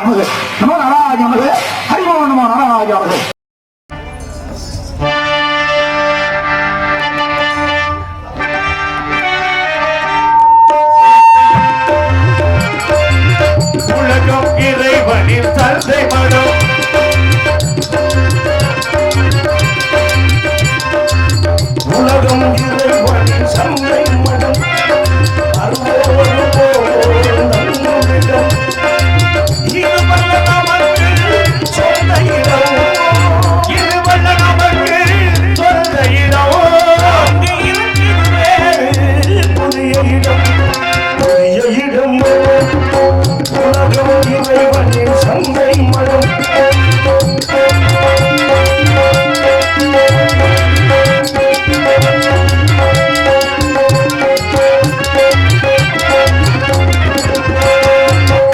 நமது நமோ நாராஜ நமது ஹரிமோ நமோ நாராஜ நமது. உலகம் இறைவனின் தந்தை மனம் உலகம் இறைவனின் சந்தை மனம் அருவோடு போடும் இது வல்ல நமக்கு சொந்த இடம் இது வல்ல நமக்கு சொந்த இடம் அங்கு இருக்கிறது வேறு புதிய இடம் புதிய இடம் உலகம் இறைவனின் சந்தை மனம்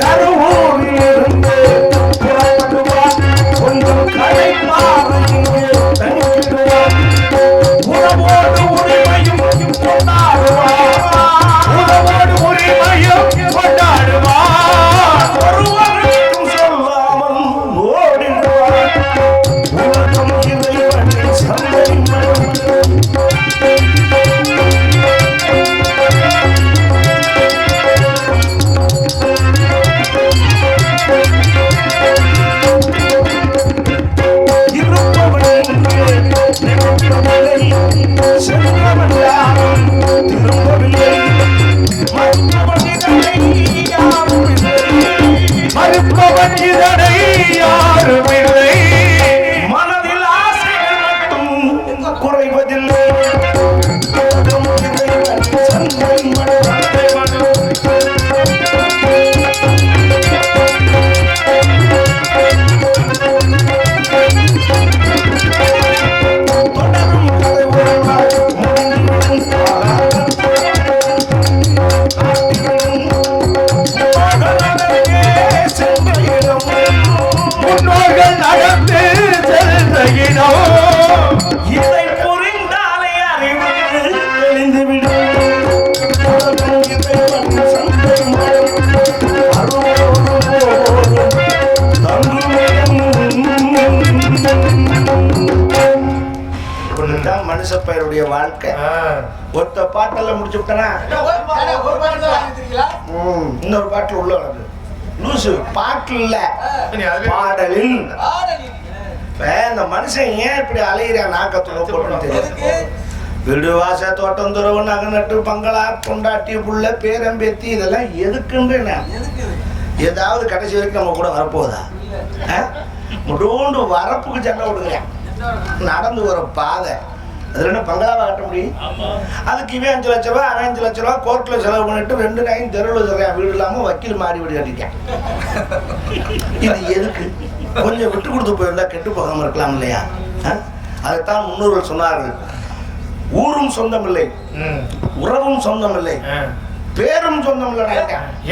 கருவூரிலிருந்து புறப்படுவார் கொஞ்சம் களைப்பார் இங்கே தனித்திடுவார் உணவோடு உரிமையும் கொண்டாடுவார் உணவோடு உரிமையும் கொண்டாடுவார் ஒருவருக்கும் சொல்லாமல் ஓடிடுவார் உலகம் இறைவனின் சந்தை மனம் மறுப்பவன் இதனை யாருமில்லை மனதில் ஆசைகள் மட்டும் குறைவதில்லை சந்தை முன்னோர்கள் நடந்து சென்ற இடம் இதை புரிந்தாலே அறிவு தெளிந்துவிடும் தான் மனுஷ பையனுடைய வாழ்க்கை. ஒத்த பாட்டெல்லாம் முடிச்சு விட்டனா இன்னொரு பாட்டில் உள்ள வருது லூசு பாட்டு இல்ல பாடலில். இந்த மனுஷன் ஏன் இப்படி அலையிறான் நாக்கத்துல போட்டு தெரியுது. வீடு வாச தோட்டம் துறவு நகை நட்டு பங்களா பொண்டாட்டி புள்ள பேரம்பேத்தி இதெல்லாம் எதுக்குன்னு ஏதாவது கடைசி வரைக்கும் நம்ம கூட வரப்போதா? முடோண்டு வரப்புக்கு சண்டை விடுங்க. நடந்து வர பாதை அதுல என்ன பங்களாவை கட்ட முடியும்? அதுக்கு இவன் 5 லட்ச ரூபா அவன் 5 லட்ச ரூபா கோர்ட்ல செலவு பண்ணிட்டு 2 நாயும் தெருவில் சொல்றேன் வீடு இல்லாம வக்கீல் மாறி வீடு கட்டிட்டேன். இது எதுக்கு? கொஞ்சம் விட்டு கொடுத்து போயிருந்தா கெட்டு போகாம இருக்கலாம் இல்லையா? அதைத்தான் முன்னோர்கள் சொன்னார்கள். ஊரும் சொந்தம் இல்லை, உறவும் சொந்தம் இல்லை, பேரும் சொந்தம் இல்லை.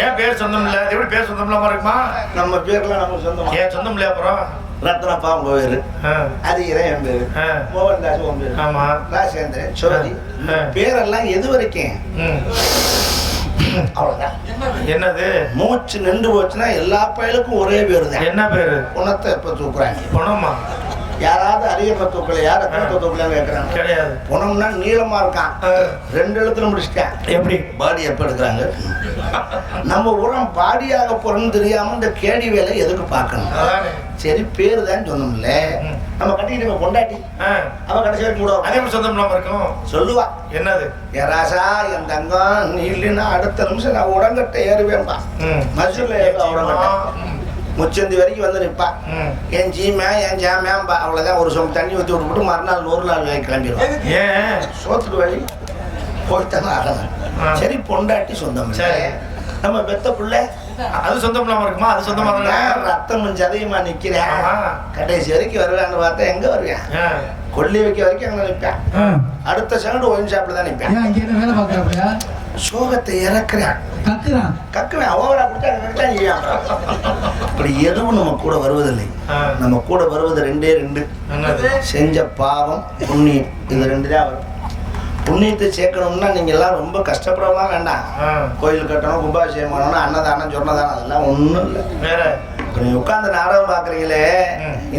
ஏன் பேர் சொந்தம் இல்ல? எப்படி பேர் சொந்தம் இல்லாம இருக்குமா? நம்ம பேர்லாம் நம்ம சொந்தம். ஏன் சொந்தம் இல்லையா? அப்புறம் ரத்னப்பா உங்க பேரு, அது என் பேரு, மோகன்தாஸ் உன் பேரு, ராஜேந்திரன், சோதி பேரெல்லாம் எது வரைக்கும் அவ்வளவுதான். என்னது மூச்சு நின்று போச்சுன்னா எல்லா பயலுக்கும் ஒரே பேரு தான். என்ன பேரு? குணத்தை எப்ப தூக்குறாங்க? குணமா? யாராவது அரியப்ப தூக்கல, யார தூக்கலான்னு கேட்கறாங்க. கிடையாது. குணம்னா நீளமா இருக்கான், 2 எழுத்துல முடிச்சுட்டேன். எப்படி பாடி எப்ப எடுக்கிறாங்க? நம்ம உரம் பாடியாக போறோம்னு தெரியாம இந்த கேடி வேலை எதுக்கு பார்க்கணும்? சரி பேரு தான் சொன்னோம்ல. நம்ம கட்டிக்கிட்டு கொண்டாட்டி அவன் கடைசி வரைக்கும் கூட அதே சொந்தம் இல்லாம இருக்கும். சொல்லுவா என்னது? ராசா என் தங்கம் நீ இல்லைன்னா அடுத்த நிமிஷம் நான் உடங்கட்டை ஏறுவேன்பா. மசூர்ல உடங்கட்டை முச்சந்தி வரைக்கும் வந்து நிற்பா. என் ஜீமே என் ஜாமேம்பா. அவ்வளவுதான். ஒரு சொம்பு தண்ணி ஊற்றி விட்டு மறுநாள் 100 நாள் வேலை கிளம்பிடுவோம். சோத்துக்கு வழி போய்த்தானே ஆகணும். சரி பொண்டாட்டி சொந்தம் நம்ம பெத்த பிள்ளை அது சொந்தம் இல்லாம இருக்குமா? அது சொந்தமா ரத்தம் சதையுமா நிக்கிறேன். கடைசி வரைக்கும் வருவான்னு பார்த்தா எங்க வருவேன்? கொல்லி வைக்க வரைக்கும் அங்க நிற்பேன். அடுத்த செகண்ட் ஒயின் ஷாப்ல தான் நிற்பேன். சோகத்தை இறக்குறேன், கக்குவேன். ஓவரா கொடுத்தா இப்படி எதுவும் நம்ம கூட வருவதில்லை. நம்ம கூட வருவது 2 செஞ்ச பாவம் புண்ணியம். இது 2 தான் வரும். புண்ணியத்தை சேர்க்கணும்னா நீங்க எல்லாம் ரொம்ப கஷ்டப்படலாம் வேண்டாம். கோயில் கட்டணும், கும்பாபிஷேகம் பண்ணணும், அன்னதானம் சொன்னதானம் அதெல்லாம் ஒண்ணும் இல்லை. நீ உட்கார்ந்து நாடகம் பாக்குறீங்களே,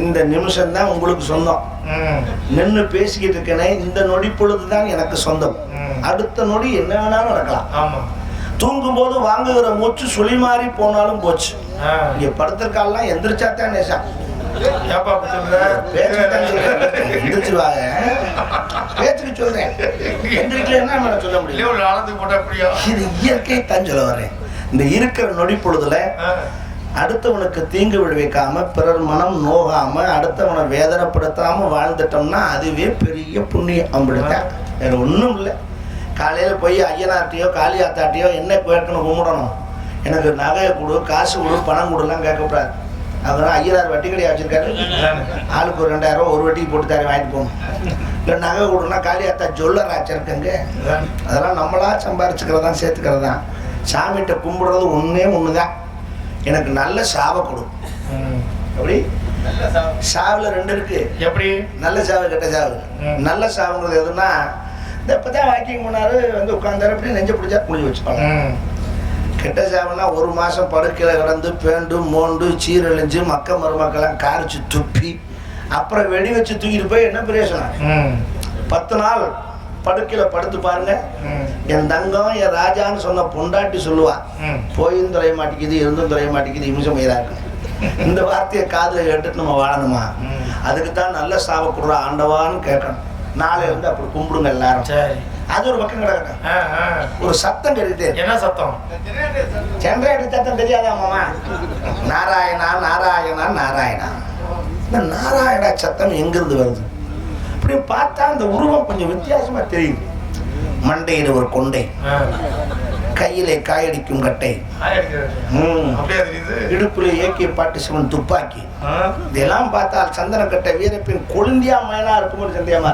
இந்த நிமிஷம் தான் உங்களுக்கு சொந்தம். நின்று பேசிக்கிட்டு இருக்கேனே, இந்த நொடி பொழுதுதான் எனக்கு சொந்தம். அடுத்த நொடி என்ன வேணாலும் நடக்கலாம். தூங்கும் போது வாங்குகிற மூச்சு சுழி மாறி போனாலும் போச்சு. இங்க படுத்திருக்காலாம் எந்திரிச்சாத்தான் நேசா. எந்திரிச்சிருவாங்க, பேச்சுக்கு சொல்றேன். எந்திரிக்கலன்னா சொல்ல முடியும். இது இயற்கை தான் சொல்ல வரேன். இந்த இருக்கிற நொடி பொழுதுல அடுத்தவனுக்கு தீங்கு விளைவிக்காம, பிறர் மனம் நோகாம, அடுத்தவனை வேதனைப்படுத்தாம வாழ்ந்துட்டோம்னா அதுவே பெரிய புண்ணியம். அப்படித்தான், வேற ஒன்றும் இல்லை. காலையில போய் ஐயனார்ட்டையோ காளியாத்தாட்டையோ என்ன கேட்கணும், கும்பிடணும். எனக்கு நகையை கொடு, காசு கொடு, பணம் கொடுலாம் கேட்கக்கூடாது. அதனால ஐயனார் வட்டி கடையா வச்சிருக்காரு, ஆளுக்கு ஒரு 2000 ரூபா ஒரு வட்டிக்கு போட்டு தாரி வாங்கிட்டு போகணும். இல்லை நகை கொடுனா காளியாத்தா ஜொல்லர் ஆச்சிருக்கங்க. அதெல்லாம் நம்மளா சம்பாரிச்சுக்கிறதா சேர்த்துக்கிறதா. சாமிகிட்ட கும்பிடுறது ஒண்ணுதான், எனக்கு நல்ல சாவை கொடு. எப்படி சாவுல 2 இருக்கு. எப்படி நல்ல சாவு கெட்ட சாவு. நல்ல சாவுங்கிறது எதுன்னா, இந்த இப்பதான் வாக்கிங் பண்ணாரு வந்து உட்கார்ந்தாரு அப்படி நெஞ்ச பிடிச்சா குழி வச்சுப்பாங்க. கெட்ட சாவுனா 1 மாசம் படுக்கையில கிடந்து பேண்டு மோண்டு சீரழிஞ்சு மக்க மருமக்கெல்லாம் காரிச்சு துப்பி அப்புறம் வெடி வச்சு தூக்கிட்டு போய் என்ன பிரயோசனம்? 10 நாள் படுக்கையில படுத்து பாருங்க. என் தங்கம் என் ராஜான்னு சொன்ன பொண்டாட்டி சொல்லுவா, போயும் துறைய மாட்டேங்குது, இருந்தும் துறைய மாட்டேங்குது, இமிஷம் மயிரா இருக்கு. இந்த வார்த்தையை காதுல கேட்டுட்டு நம்ம வாழணுமா? அதுக்குத்தான் நல்ல சாவை கொடுற ஆண்டவான்னு கேட்கணும். நாளை இருந்து அப்படி கும்பிடுங்க எல்லாரும். அது ஒரு பக்கம் கிடக்கட்டும். ஒரு சத்தம் கேட்டுட்டு, என்ன சத்தம்? ஜெனரேட்டர் சத்தம் தெரியாதா மாமா? நாராயணா நாராயணா நாராயணா. இந்த நாராயணா சத்தம் எங்கிருந்து வருது? அப்படி பார்த்தா அந்த உருவம் கொஞ்சம் வித்தியாசமா தெரியும். மண்டையில் ஒரு கொண்டை, கையிலே காயடிக்கும் கட்டை, இடுப்புல ஏக்கிய பாட்டு சிவன் துப்பாக்கி. இதெல்லாம் பார்த்தால் சந்தன கட்டை வீரப்பின் கொழுந்தியா மயனா இருக்கும். சந்தியமா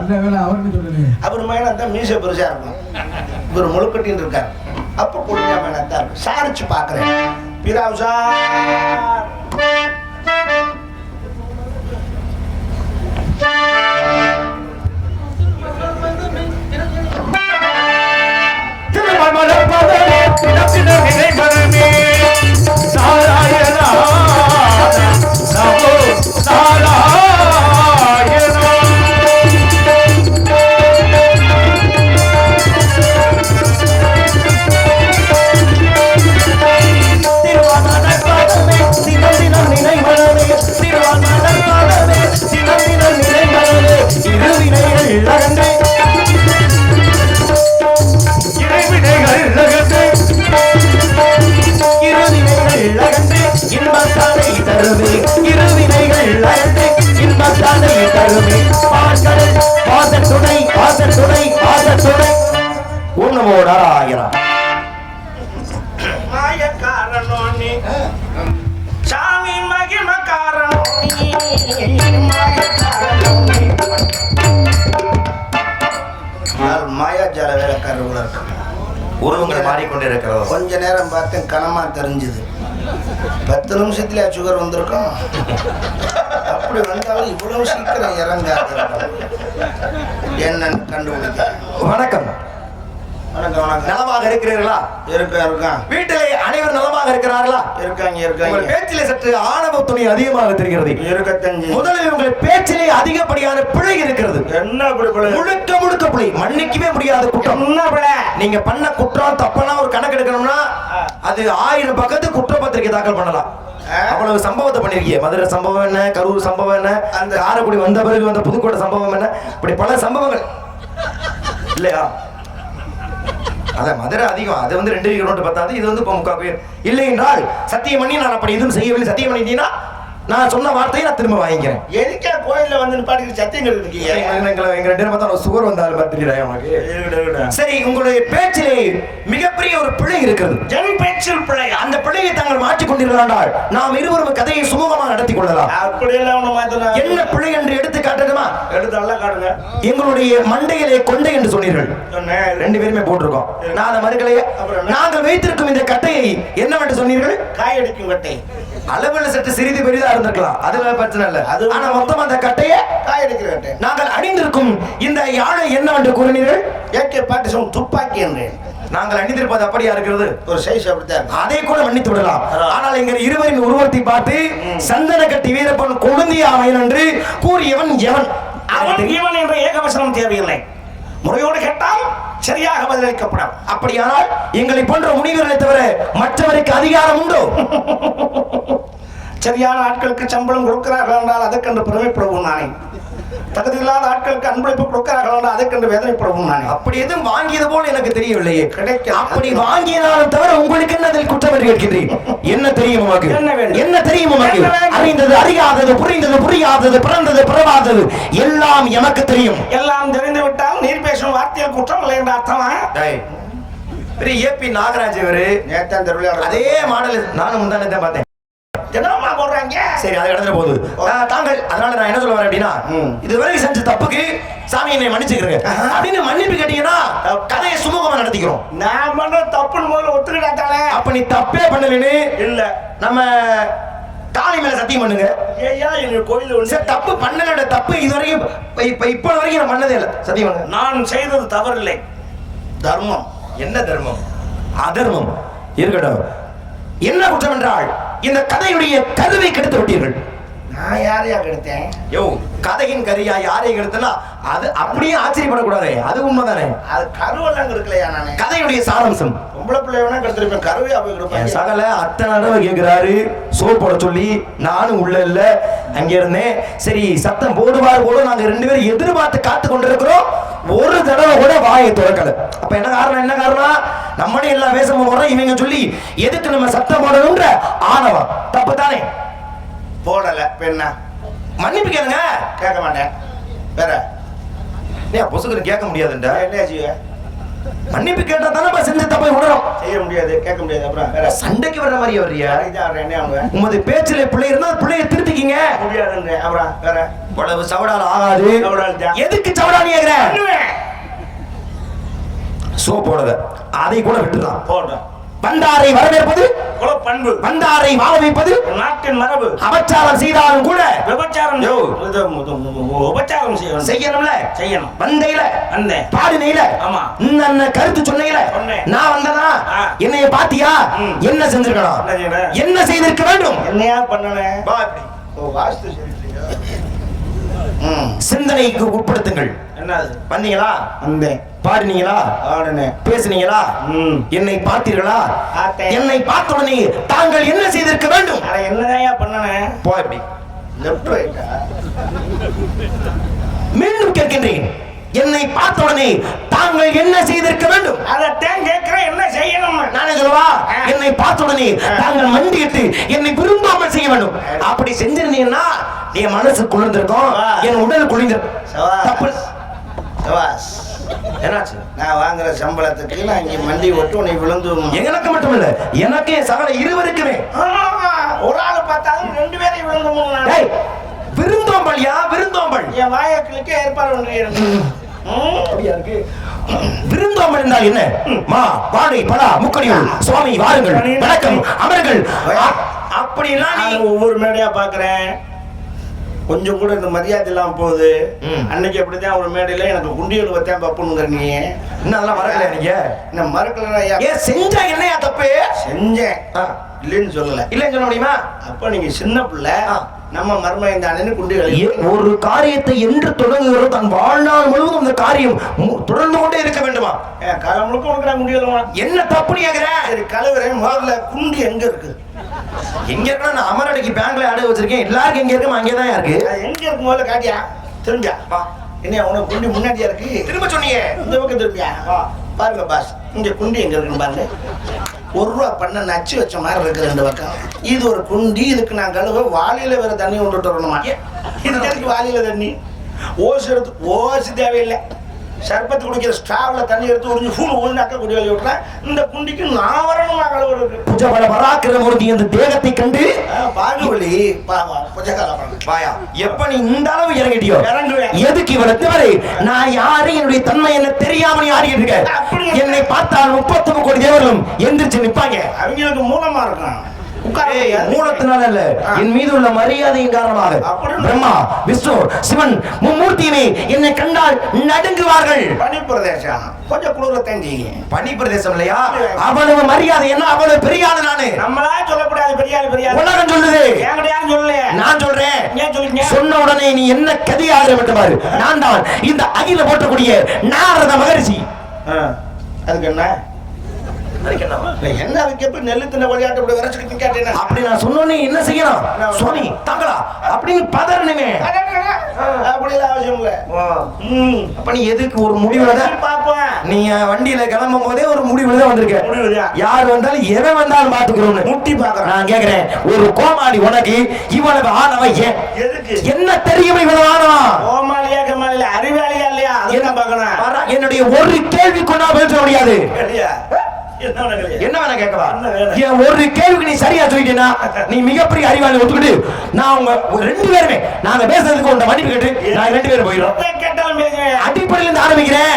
அவர் மயனா தான் மீச பெருசா இருக்கும், இவர் முழுக்கட்டின்னு இருக்காரு. அப்ப கொழுந்தியா மயனா தான் இருக்கும். சாரிச்சு பாக்குறேன். பிராவுசா மாயாஜால வேலைக்காரர்களா இருக்கு. உருவங்களை மாறிக்கொண்டே இருக்கிறது. கொஞ்ச நேரம் பார்த்தேன், கனமா தெரிஞ்சுது. 10 நிமிஷத்துல சுகர் வந்திருக்கும். அப்படி வந்தாலும் இவ்வளவு சீக்கிரம் இறங்காது. என்னன்னு கண்டுபிடிக்க. வணக்கம். வணக்கம் வணக்கம். நலமாக இருக்கிறீர்களா? இருக்கான். வீட்டிலே அனைவரும் நலமாக இருக்கிறார்களா? இருக்காங்க. பேச்சிலே சற்று ஆணவ துணி அதிகமாக தெரிகிறது. இருக்கத்தஞ்சு. முதலில் உங்கள் பேச்சிலே அதிகப்படியான பிழை இருக்கிறது. என்ன பிழை? முழுக்க பிழை, மன்னிக்கவே முடியாத குற்றம். என்ன பிழை? நீங்க பண்ண குற்றம் தப்பெல்லாம் ஒரு கணக்கு எடுக்கணும்னா அது 1000 பக்கத்து குற்றப்பத்திரிகை தாக்கல் பண்ணலாம். அவ்வளவு சம்பவத்தை பண்ணிருக்கீங்க. மதுரை சம்பவம் என்ன, கரூர் சம்பவம் என்ன, அந்த காரைக்குடி வந்த பிறகு வந்த புதுக்கோட்டை சம்பவம் என்ன, இப்படி பல சம்பவங்கள் இல்லையா? அதான் மதுரை அதிகம். அது வந்து 2 கிலோமீட்டர் பத்தாது. இது வந்து 3/4 பேர். இல்லை என்றால் சத்தியம் பண்ணி நான் அப்படி எதுவும் செய்யவில்லை. சத்தியம் பண்ணிட்டீங்கன்னா நான் சொன்ன வார்த்தையை நான் திரும்ப வாங்கிக்கிறேன். எதுக்கா கோயில்ல வந்து பாட்டுக்கு சத்தியம் இருக்கீங்க? எங்க 2 பேரும் பார்த்தா சுகர் வந்தாலும் பார்த்துக்கிறேன் உனக்கு. சரி, உங்களுடைய பேச்சிலே மிகப்பெரிய ஒரு பிழை இருக்கிறது. ஜென் பேச்சில் பிழை. அந்த பிழையை தாங்கள் மாற்றிக் கொண்டிருக்கிறார்கள். நாம் இருவரும் கதையை சுமூகமாக நடத்தி கொள்ளலாம். அப்படி எல்லாம் ஒண்ணு மாத்தலாம். என்ன பிழை என்று எடுத்து காட்டணுமா? எடுத்து நல்லா காட்டுங்க. எங்களுடைய மண்டையிலே கொண்டை என்று சொன்னீர்கள். 2 பேருமே போட்டிருக்கோம். நான் அதை மறுக்கலையே. நாங்கள் வைத்திருக்கும் இந்த கட்டையை என்னவென்று சொன்னீர்கள்? காயடிக்கும் கட்டை. அளவுல சற்று சிறிது பெரிதா இருந்திருக்கலாம், அதுல பிரச்சனை இல்ல. ஆனா மொத்தம் அந்த கட்டையை காயடிக்கிற கட்டை. நாங்கள் அணிந்திருக்கும் இந்த யாழை என்னவென்று கூறினீர்கள்? ஏகே பாட்டு துப்பாக்கி என்றேன். நாங்கள் அணிந்திருப்பது அப்படியா இருக்கிறது? ஒரு சைஸ் அப்படித்தான் இருக்கு. அதை கூட மன்னித்து விடலாம். ஆனால் எங்கள் இருவரின் உருவத்தை பார்த்து சந்தன கட்டி வீரப்பன் கொழுந்திய அமையன் என்று கூறியவன் எவன்? அவன் இவன் என்ற ஏகவசனம் தேவையில்லை. முறையோடு கேட்டால் சரியாக பதிலளிக்கப்படும். அப்படியானால் எங்களை போன்ற முனிவர்களை தவிர மற்றவருக்கு அதிகாரம் உண்டோ? சரியான ஆட்களுக்கு சம்பளம் கொடுக்கிறார்கள் என்றால் அதற்கென்று பெருமைப்படுவோம் நானே. தகுதி இல்லாத ஆட்களுக்கு அன்பளிப்பு கொடுக்கிறார்கள் என்றால் அதற்கென்று வேதனைப்படுவோம் நானே. அப்படி எதுவும் வாங்கியது போல் எனக்கு தெரியவில்லையே. கிடைக்கும். அப்படி வாங்கினாலும் தவிர உங்களுக்கு என்ன அதில் குற்றம் என்று கேட்கிறேன். என்ன தெரியும் உமக்கு? என்ன வேண்டும்? என்ன தெரியும் உமக்கு? என்ன வேண்டும்? அறிந்தது அறியாதது, புரிந்தது புரியாதது, பிறந்தது பிறவாதது எல்லாம் எனக்கு தெரியும். எல்லாம் தெரிந்து விட்டால் நீர் பேசும் வார்த்தையில் குற்றம் இல்லை என்ற அர்த்தமா? பெரிய ஏபி நாகராஜ் இவரு நேத்தான் திருவிழா அதே மாடல் நானும் முந்தானே தான் பார்த்தேன். தினமா போடுறாங்க. சரி, அது கடந்துட போகுது. தாங்கள் அதனால நான் என்ன சொல்ல வரேன் அப்படின்னா, இதுவரை செஞ்ச தப்புக்கு சாமி என்னை மன்னிச்சுக்கிறேங்க அப்படின்னு மன்னிப்பு கேட்டீங்கன்னா கதையை சுமூகமா நடத்திக்கிறோம். நான் பண்ற தப்புன்னு முதல்ல ஒத்துக்கிட்டாலே. அப்ப நீ தப்பே பண்ணலன்னு இல்ல நம்ம காளி மேல சத்தியம் பண்ணுங்க. ஏயா எங்க கோயில ஒண்ணு சரி, தப்பு பண்ணல, தப்பு இதுவரைக்கும் இப்ப வரைக்கும் நான் பண்ணதே இல்லை. சத்தியம் பண்ணுங்க. நான் செய்தது தவறில்லை, தர்மம். என்ன தர்மம்? அதர்மம் இருக்கட்டும். என்ன குற்றம் என்றால் இந்த கதையுடைய கருவை கெடுத்து விட்டீர்கள். நான் யாரையா கெடுத்தேன்? யோ, கதையின் கரியா யாரை கெடுத்தனா அது அப்படியே ஆச்சரியப்படக்கூடாது. அது உண்மைதானே? அது கருவெல்லாம் கெடுக்கலையா? நானே கதையுடைய சாராம்சம். பொம்பளை பிள்ளை வேணா கெடுத்திருப்பேன், கருவையா போய் கெடுப்பேன். சகல அத்தனை தடவை கேட்கிறாரு சோப் போட சொல்லி. நானும் உள்ள இல்ல, அங்க இருந்தேன். சரி, சத்தம் போடுவார் போல நாங்க ரெண்டு பேரும் எதிர்பார்த்து காத்து கொண்டிருக்கிறோம். ஒரு தடவை கூட வாயை திறக்கல. அப்ப என்ன காரணம்? என்ன காரணம்? நம்மளே எல்லா வேஷமும் வரோம், இவங்க சொல்லி எதுக்கு நம்ம சத்தம் போடணும்ன்ற ஆணவம். தப்பு தானே? போடல பெண்ணா மன்னிப்பு கேளுங்க. கேட்க மாட்டேன். வேற ஏன் பொசுக்குன்னு கேட்க முடியாதுண்டா? என்ன செய்ய? மன்னிப்பு கேட்டா தானே செஞ்ச தப்பை உணரும். செய்ய முடியாது, கேட்க முடியாது. அப்புறம் வேற சண்டைக்கு வர்ற மாதிரி வர்றியா? என்ன அவங்க உமது பேச்சிலே பிள்ளை இருந்தா பிள்ளைய திருத்திக்கிங்க. முடியாதுன்னு. அப்புறம் வேற இவ்வளவு சவடால் ஆகாது. சவடால் தான். எதுக்கு சவடால் கேக்குற? சோப் போடுத அதை கூட விட்டுதான். போடுறேன். வந்தாரை வரவேற்பது குல பண்பு, வந்தாரை வாழ வைப்பது நாட்டின் மரபு. அபச்சாரம் செய்தாலும் கூட விபச்சாரம் யோ. உபச்சாரம் செய்யணும். செய்யணும்ல. செய்யணும். வந்தையில வந்தேன். பாடினையில ஆமா. இந்த கருத்து சொன்னையில சொன்னேன். நான் வந்தனா ஆ. என்னைய பாத்தியா? என்ன செஞ்சிருக்கணும்? என்ன செய்யணும்? என்ன செய்திருக்க வேண்டும்? என்னையா பண்ணனேன்? வா இப்படி. ஓ, வாஸ்து சொல்லிட்டீங்க. சிந்தனைக்கு உட்படுத்துங்கள். என்னது? வந்தீங்களா? வந்தேன். பாடினீங்களா? ஆடுனேன். பேசுனீங்களா? என்னை பார்த்தீர்களா? பார்த்தேன். என்னை பார்த்த உடனே தாங்கள் என்ன செய்திருக்க வேண்டும்? அட என்னதையா பண்ணனேன்? போ இப்படி. லெஃப்ட் ரைட்டா? மீண்டும் கேட்கின்றேன். என்னை பார்த்த உடனே தாங்கள் என்ன செய்திருக்க வேண்டும்? அதத்தான் கேட்கிறேன், என்ன செய்யணும்? நானே சொல்லவா? என்னை பார்த்த உடனே தாங்கள் மண்டியிட்டு என்னை விரும்பாமல் செய்ய வேண்டும். அப்படி செஞ்சிருந்தீங்கன்னா என் மனசு குளிர்ந்திருக்கும், என் உடல் குளிர்ந்திருக்கும். தப்பு. சவாஸ். என்னாச்சு? நான் வாங்குற சம்பளத்துக்கு நான் இங்க மண்டி ஒட்டு உன்னை விழுந்து. எனக்கு மட்டும் இல்ல, எனக்கு சகல இருவருக்குமே. ஒரு ஆள் பார்த்தாலும் ரெண்டு பேரையும் விழுந்து. டேய், விருந்தோம்பல்யா, விருந்தோம்பல். என் வாயக்களுக்கு ஏற்பாடு பண்றீங்க. விருந்தோம்பல் என்றால் என்ன? மா, வாடை, பலா, முக்கடியூர், சுவாமி வாருங்கள், வணக்கம், அமர்கள். அப்படிலாம் நீ ஒவ்வொரு மேடையா பாக்குறேன். கொஞ்சம் கூட இந்த மரியாதை இல்லாம போகுது. அன்னைக்கு அப்படித்தான் ஒரு மேடையில எனக்கு குண்டியல் வச்சேன் பப்புனுங்கிற. நீ இன்னும் அதெல்லாம் மறக்கல? நீங்க என்ன மறக்கல? ஏன் செஞ்சா என்னையா தப்பு? செஞ்சேன், இல்லைன்னு சொல்லல. இல்லைன்னு சொல்ல முடியுமா? அப்ப நீங்க சின்ன பிள்ளை, நம்ம மர்மம் தானே குண்டிகள். ஒரு காரியத்தை என்று தொடங்குகிறோம், தன் வாழ்நாள் முழுவதும் அந்த காரியம் தொடர்ந்து கொண்டே இருக்க வேண்டுமா? காலம் முழுக்க உனக்கு குண்டிகள் என்ன தப்பு கேக்குற? சரி, கழுவுறேன். முதல்ல குண்டி எங்க இருக்கு? எங்க இருக்கா? நான் அமரடிக்கு பேங்க்ல அடகு வச்சிருக்கேன். எல்லாருக்கும் எங்க இருக்கும் அங்கேதான் இருக்கு. எங்க இருக்கு முதல்ல காட்டியா? திரும்பியா வா. என்ன உனக்கு குண்டி முன்னாடியா இருக்கு? திரும்ப சொன்னீங்க. இந்த பக்கம் திரும்பியா வா. பாருங்க பாஸ், இங்க குண்டி எங்க இருக்குன்னு பாருங்க. ₹1 பண்ண நச்சு வச்ச மாதிரி இருக்கு ரெண்டு பக்கம். இது ஒரு குண்டி. இதுக்கு நான் கழுவ வாளியில வேற தண்ணி கொண்டுட்டு வரணுமா? இதுக்கு வாளியில தண்ணி ஓசு எடுத்து ஓசு தேவையில்லை. சர்பத்து குடிக்கிற ஸ்டாவ்ல தண்ணி எடுத்து உறிஞ்சு ஊழ்நாக்க குடி வழி விட்டுறேன். இந்த குண்டிக்கு நான் வரணுமா கழுவுறதுக்கு? புஜபல பராக்கிரமூர்த்தி இந்த தேகத்தை கண்டு பாகுபலி வாயா. எப்ப நீ இந்த அளவு இறங்கிட்டியோ இறங்குவேன். எதுக்கு இவனை தவிர நான் யாரு, என்னுடைய தன்மை என்ன தெரியாம நீ ஆடிட்டு இருக்க. என்னை பார்த்தால் 33 கோடி தேவர்களும் எந்திரிச்சு நிப்பாங்க. அவங்களுக்கு மூலமா இருக்கும். மூலத்தினால அல்ல, என் மீது உள்ள மரியாதையின் காரணமாக பிரம்மா, விஷ்ணு, சிவன் மும்மூர்த்தியுமே என்னை கண்டால் நடுங்குவார்கள். பனி பிரதேசம் கொஞ்சம் குளிரத்தான் செய்யும். பனி பிரதேசம் இல்லையா? அவ்வளவு மரியாதை என்ன, அவ்வளவு பெரிய ஆளு நானு. நம்மளா சொல்லக்கூடாது, பெரிய ஆளு பெரிய ஆளு. உலகம் சொல்லுது, என்கிட்ட யாரும் சொல்லல, நான் சொல்றேன். ஏன் சொல்றீங்க? சொன்ன உடனே நீ என்ன கதியாக விட்டுமாறு, நான் தான் இந்த அகில போட்டக்கூடிய நாரத மகரிஷி. அதுக்கு என்ன என்ன அதுக்கு எப்படி நெல்லு தின்ன விளையாட்டு இப்படி விரைச்சுக்கிட்டு கேட்டீங்க? அப்படி நான் சொன்னோன்னே என்ன செய்யணும்? சுவாமி தாங்களா அப்படின்னு பதறணுமே. அப்படிலாம் அவசியம் இல்ல. அப்ப நீ எதுக்கு ஒரு முடிவுல பாப்பேன். நீ வண்டியில கிளம்பும் போதே ஒரு முடிவுல தான் வந்திருக்க. யார் வந்தாலும் எவன் வந்தாலும் பாத்துக்கிறோம், முட்டி பாக்குறேன். நான் கேக்குறேன், ஒரு கோமாளி உனக்கு இவ்வளவு ஆனவன் ஏன்? எதுக்கு? என்ன தெரியும் இவ்வளவு ஆனவன்? கோமாளியா கமாளியா அறிவாளியா இல்லையா? என்ன பாக்கணும்? என்னுடைய ஒரு கேள்வி கொண்டா பேச முடியாது. என்ன வேணா கேட்கவா? ஒரு கேள்விக்கு நீ சரியா சொல்லிட்டேன்னா நீ மிகப்பெரிய அறிவாளி ஒத்துக்கிட்டு நான் உங்க ரெண்டு பேருமே நாங்க பேசுறதுக்கு உங்க மன்னிப்பு கேட்டு நான் ரெண்டு பேரும் போயிடும். அடிப்படையில இருந்து ஆரம்பிக்கிறேன்.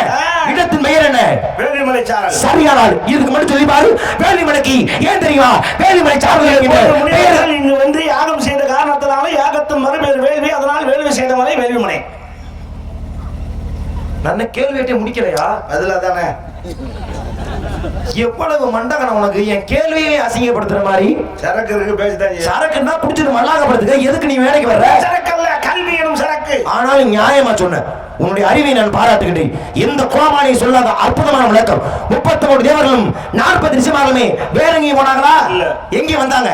இடத்தின் பெயர் என்ன? வேலிமலை சாரல். சரியான ஆள். இதுக்கு மட்டும் சொல்லி பாரு. வேலிமலைக்கு ஏன் தெரியுமா வேலிமலை சாரல் இங்க வந்து யாகம் செய்த காரணத்தினால யாகத்தின் மறுபேர் வேள்வி, அதனால் வேள்வி செய்த மலை வேலிமலை. நல்ல கேள்வி கேட்டு முடிக்கலையா? அதுல தானே எவ்வளவு மண்டகன உனக்கு. என் கேள்வியை அசிங்கப்படுத்துற மாதிரி சரக்கு இருக்கு பேசுதான். சரக்குன்னா குடிச்சிட்டு மல்லாகப்படுத்துக்க. எதுக்கு நீ வேலைக்கு வர்ற? சரக்கல்ல, கல்வி எனும் சரக்கு. ஆனாலும் நியாயமா சொன்ன. உன்னுடைய அறிவை நான் பாராட்டுகின்றேன். எந்த கோமாளி சொல்லாத அற்புதமான விளக்கம். 33 தேவர்களும் 40 ரிஷிமார்களுமே வேற எங்கேயும் போனாங்களா? எங்கே வந்தாங்க?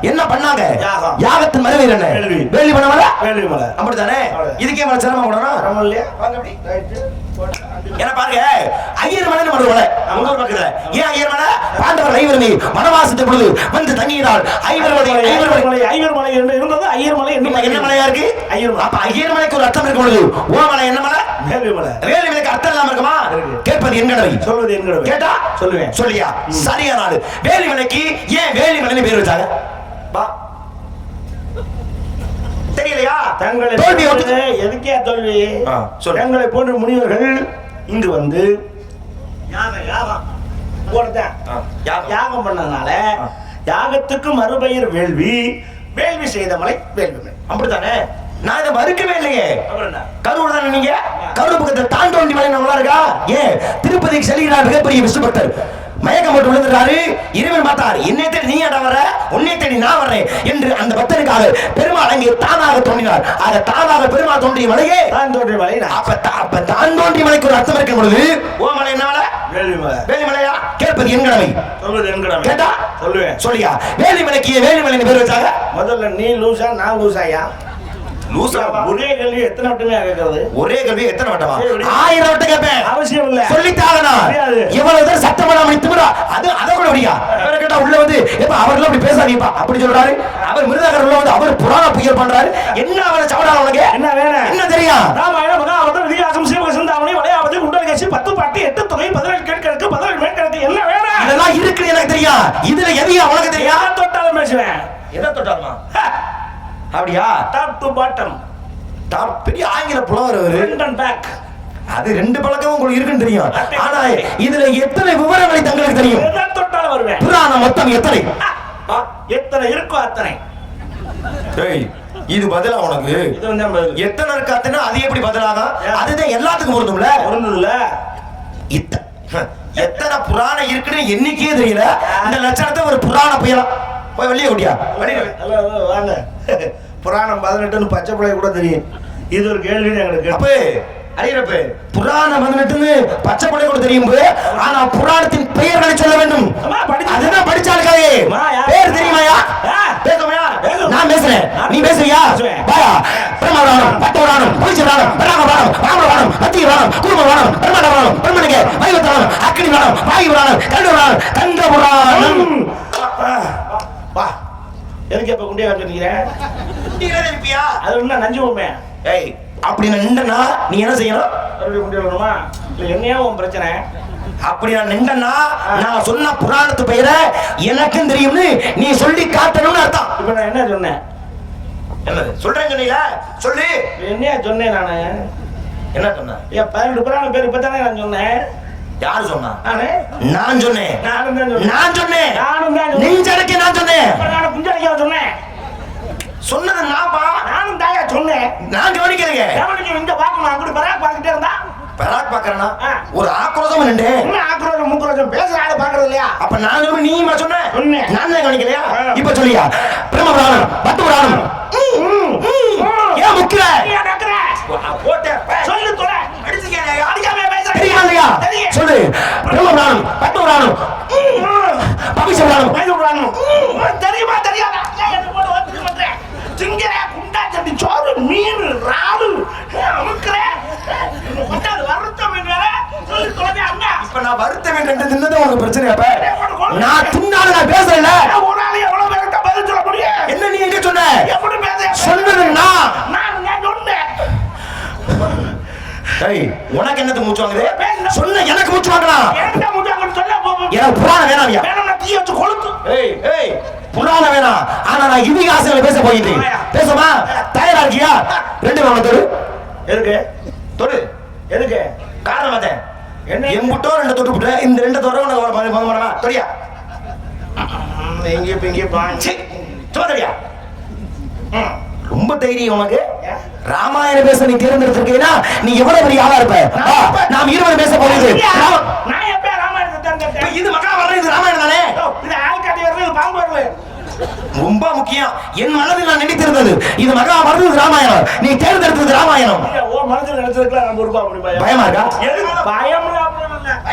என்ன பண்ணாங்க? யாகத்தின் மறுபேர் என்ன? வேள்வி பண்ணவல வேள்வி மலை. அப்படித்தானே? இதுக்கே மேல சிரமம் போடணும் இல்லையா? என்ன பாருங்க, ஐயர் மலை மறுவலை நம்ம ஊர் பக்கத்துல. ஏன் ஐயர் மலை? பாண்டவர் ஐவருமே வனவாசத்து பொழுது வந்து தங்கியதால் ஐவர் மலை. ஐவர் மலை என்று இருந்தது ஐயர் மலை. என்ன மலையா இருக்கு? ஐயர் மலை. அப்ப ஐயர் மலைக்கு ஒரு அர்த்தம் இருக்கும் பொழுது ஓமலை என்ன மலை? வேள்வி மலை. வேள்வி மலைக்கு அர்த்தம் இல்லாம இருக்குமா? கேட்பது என் கடமை, சொல்வது என் கடமை. கேட்டா சொல்லுவேன். சொல்லியா? சரியான ஆளு. வேள்வி மலைக்கு ஏன் வேள்வி மலைன்னு பேர் வச்சாங்க? பா தெரியலையா? தங்களை எதுக்கே தோல்வி? தங்களை போன்ற முனிவர்கள் இங்கு வந்து யாகம் பண்ணதுனால யாகத்துக்கு மறுபெயர் வேள்வி, வேள்வி செய்த மலை வேள்வி மலை. அப்படித்தானே? நான் இதை மறுக்கவே இல்லையே. கரூர் தானே நீங்க? கரூர் பக்கத்தில் தாண்டோண்டி மலை நல்லா இருக்கா? ஏன் திருப்பதிக்கு செல்கிறார் மிகப்பெரிய விஷ்ணு பக்தர். மயக்கம் போட்டு விழுந்துறாரு. இறைவன் பார்த்தார், என்னை தேடி நீ அட வர, உன்னை தேடி நான் வர்றேன் என்று அந்த பக்தனுக்காக பெருமாள் அங்கே தானாக தோன்றினார். ஆக தானாக பெருமாள் தோன்றிய மலையே தான் தோன்றிய மலை. அப்ப தான் தோன்றிய மலைக்கு ஒரு அர்த்தம் இருக்கும் பொழுது ஓ மலை என்ன மலை? வேலிமலை. வேலிமலையா? கேட்பது என் கடமை, சொல்வது என் கடமை. கேட்டா சொல்லுவேன். சொல்லியா? வேலிமலைக்கு வேலிமலைன்னு பேர் வச்சாங்க. முதல்ல நீ லூசா நான் லூசாயா? லூசா? ஒரே கேள்வி எத்தனை வட்டமே கேட்கறது? ஒரே கேள்வி எத்தனை வட்டமா? 1000 வட்டம் கேட்பேன். அவசியம் இல்ல, சொல்லித்தாகனா. எவ்வளவு பேர் சட்டமன்றம் நித்துறா அது அத கூட வரியா? வேற கேட்டா உள்ள வந்து எப்ப அவர்ல அப்படி பேசாதீங்கப்பா அப்படி சொல்றாரு. அவர் மிருதகர் உள்ள வந்து அவர் புராண புயல் பண்றாரு. என்ன அவன சவடால உனக்கு என்ன வேணும்? என்ன தெரியும்? ராமாயண மகாபாரதம் விதியாசம் சிவக சிந்தாமணி வளையாவதி குண்டலகேசி 10 பாட்டு 8 தொகை 17 கேட்கறதுக்கு 17 மேற்கறதுக்கு என்ன வேணும்? இதெல்லாம் இருக்குன்னு எனக்கு தெரியும். இதுல எதையா உனக்கு தெரியும்? எதை தொட்டாலும் பேசுவேன். எதை தொட்டாலுமா? அப்படியா? Top to bottom. டாப் பெரிய ஆங்கில புலவர் ஃப்ரண்ட் அண்ட் பேக். அது ரெண்டு பழக்கமும் உங்களுக்கு இருக்குன்னு தெரியும். ஆனா இதுல எத்தனை விவரங்களை தங்களுக்கு தெரியும்? எதை தொட்டாலும் வருவேன். புராணம் மொத்தம் எத்தனை? எத்தனை இருக்கோ அத்தனை. ஏய் இது பதிலா உனக்கு? இது வந்து எத்தனை இருக்கு அத்தனை அது எப்படி பதிலாக? அதுதான் எல்லாத்துக்கும் பொருந்தும்ல. பொருந்துதுல. எத்தனை புராணம் இருக்குன்னு எண்ணிக்கையே தெரியல. இந்த லட்சணத்தை ஒரு புராண புயலா போய் வெளியே ஓடியா வாங்க. புராணம் 18 பச்சை பிள்ளை கூட தெரியும். இது ஒரு கேள்வி எங்களுக்கு. அப்ப அறியறப்ப புராணம் 18 பச்சை பிள்ளை கூட தெரியும். ஆனா புராணத்தின் பெயர்களை சொல்ல வேண்டும். அதுதான் படிச்சாலுக்காயே பேர் தெரியுமாயா? பேசுமையா? நான் பேசுறேன், நீ பேசுறியா? பாயா பிரம்மபுராணம், பட்டபுராணம், புலிச்சபுராணம், பராமபுராணம், ராமபுராணம், மத்தியபுராணம், கூர்மபுராணம், பிரம்மபுராணம், பிரம்மணிகை, வைவத்தபுராணம், அக்னிபுராணம், வாயுபுராணம், கண்டபுராணம், கண்டபுராணம். வா எதுக்கு இப்ப குண்டியா வச்சிருக்கிறேன்? குண்டியா இருப்பியா? அது என்ன நஞ்சு உண்மை? ஏய் அப்படி நான் நின்றனா நீ என்ன செய்யணும்? மறுபடியும் குண்டியா வரணுமா? இல்ல என்னையா உன் பிரச்சனை? அப்படி நான் நின்றனா நான் சொன்ன புராணத்து பெயரை எனக்கும் தெரியும்னு நீ சொல்லி காட்டணும்னு அர்த்தம். இப்ப நான் என்ன சொன்னேன்? என்னது சொல்றேன்னு சொன்னீங்களா? சொல்லு. என்னையா சொன்னேன் நானு? என்ன சொன்னேன்? ஏன் 12 புராண பேர் இப்பதானே நான் சொன்னேன். யாரு சொன்னா? நானே நான் சொன்னேன். நானும் தான் சொன்னேன். நான் சொன்னேன். நானும் தான் சொன்னேன். நெஞ்சடக்க நான் சொன்னேன். நான் குஞ்சடிக்க சொன்னேன். சொன்னது நான்ப்பா. நானும் தாயா சொன்னேன். நான் கவனிக்கிறேங்க. கவனிக்க இங்க பார்க்கணும். அங்கிட்டு பராக் பார்த்துட்டே இருந்தா பராக் பாக்குறேனா? ஆ. ஒரு ஆக்ரோஷம் நின்று என்ன ஆக்ரோஷம் மூக்ரோஷம் பேசுற ஆளை பாக்குறது இல்லையா? அப்ப நான் சொன்ன நீமா சொன்ன சொன்னேன். நான் தான் கவனிக்கலையா? ஆ. இப்ப சொல்லியா பிரம்ம புராணம் பத்து புராணம் ஏன் முக்கிய நீயா கேக்குற? போட்ட சொல்லு தொலை. அடிச்சுக்கேனே. அடிக்காம பேசுற. தெரியுமா இல்லையா? தெரியும். சொல்லு பிரம்ம புராணம் பத்து புராணம் பவிஷ புராணம் பேச விடுறாங்க. தெரியுமா தெரியாதா? ஏன் என்ன போட்டு ஒத்துக்க மாட்டேன்? திங்கிற குண்டா சட்டி சோறு மீன் ராவு அமுக்குற ஒட்டாது வருத்தம் என்ன சொல்லி தொலைவே அண்ணா. இப்ப நான் வருத்தம் என்று தின்னது உனக்கு பிரச்சனை. அப்ப நான் தின்னாலும் நான் பேசுறேன்ல. ஒரு ஆளு எவ்வளவு பேருக்கு பதில் சொல்ல முடியும்? என்ன நீ எங்க சொன்ன? எப்படி பேச சொன்னது நான் சொன்னேன். ஏய் உனக்கு என்னது மூச்சு வாங்குது? சொன்ன எனக்கு மூச்சு வாங்கலாம். என்கிட்ட முட்டாங்கன்னு சொல்ல போகும். எனக்கு புராணம் வேணாமியா? வேணும்னா தீ வச்சு கொளுத்து. ஏய் ஏய் புராணம் வேணாம். ஆனா நான் இதிகாசங்களை பேச போயிட்டு பேசுமா? தயாரா இருக்கியா? ரெண்டு வாங்க தொடு. எதுக்கு தொடு. எதுக்கு காரணம் பார்த்தேன். என்ன எம்புட்டோ ரெண்டு தொட்டு விட்டு இந்த ரெண்டு தொட உனக்கு மாட்டா தொடியா? எங்கே இங்கே பாஞ்சு சோதரியா ரொம்ப தைரியம் உனக்கு. ராமாயண பேச நீ தேர்ந்தெடுத்திருக்கீங்கன்னா நீ எவ்வளவு பெரிய ஆளா இருப்ப. நாம் இருவரும் பேச போகுது. நான் எப்ப ராமாயணத்தை தேர்ந்தெடுத்தேன்? இது மக்கா வர்றது இது ராமாயணம் தானே? இது ஆள்காட்டி வர்றது பாம்பு வரல. ரொம்ப முக்கியம். என் மனதில் நான் நினைத்திருந்தது இது மகாபாரதம் இது ராமாயணம். நீ தேர்ந்தெடுத்தது ராமாயணம். ஓ மனசுல நினைச்சிருக்கலாம். நம்ம ஒரு பாம்பு பயமா இருக்கா? பயம்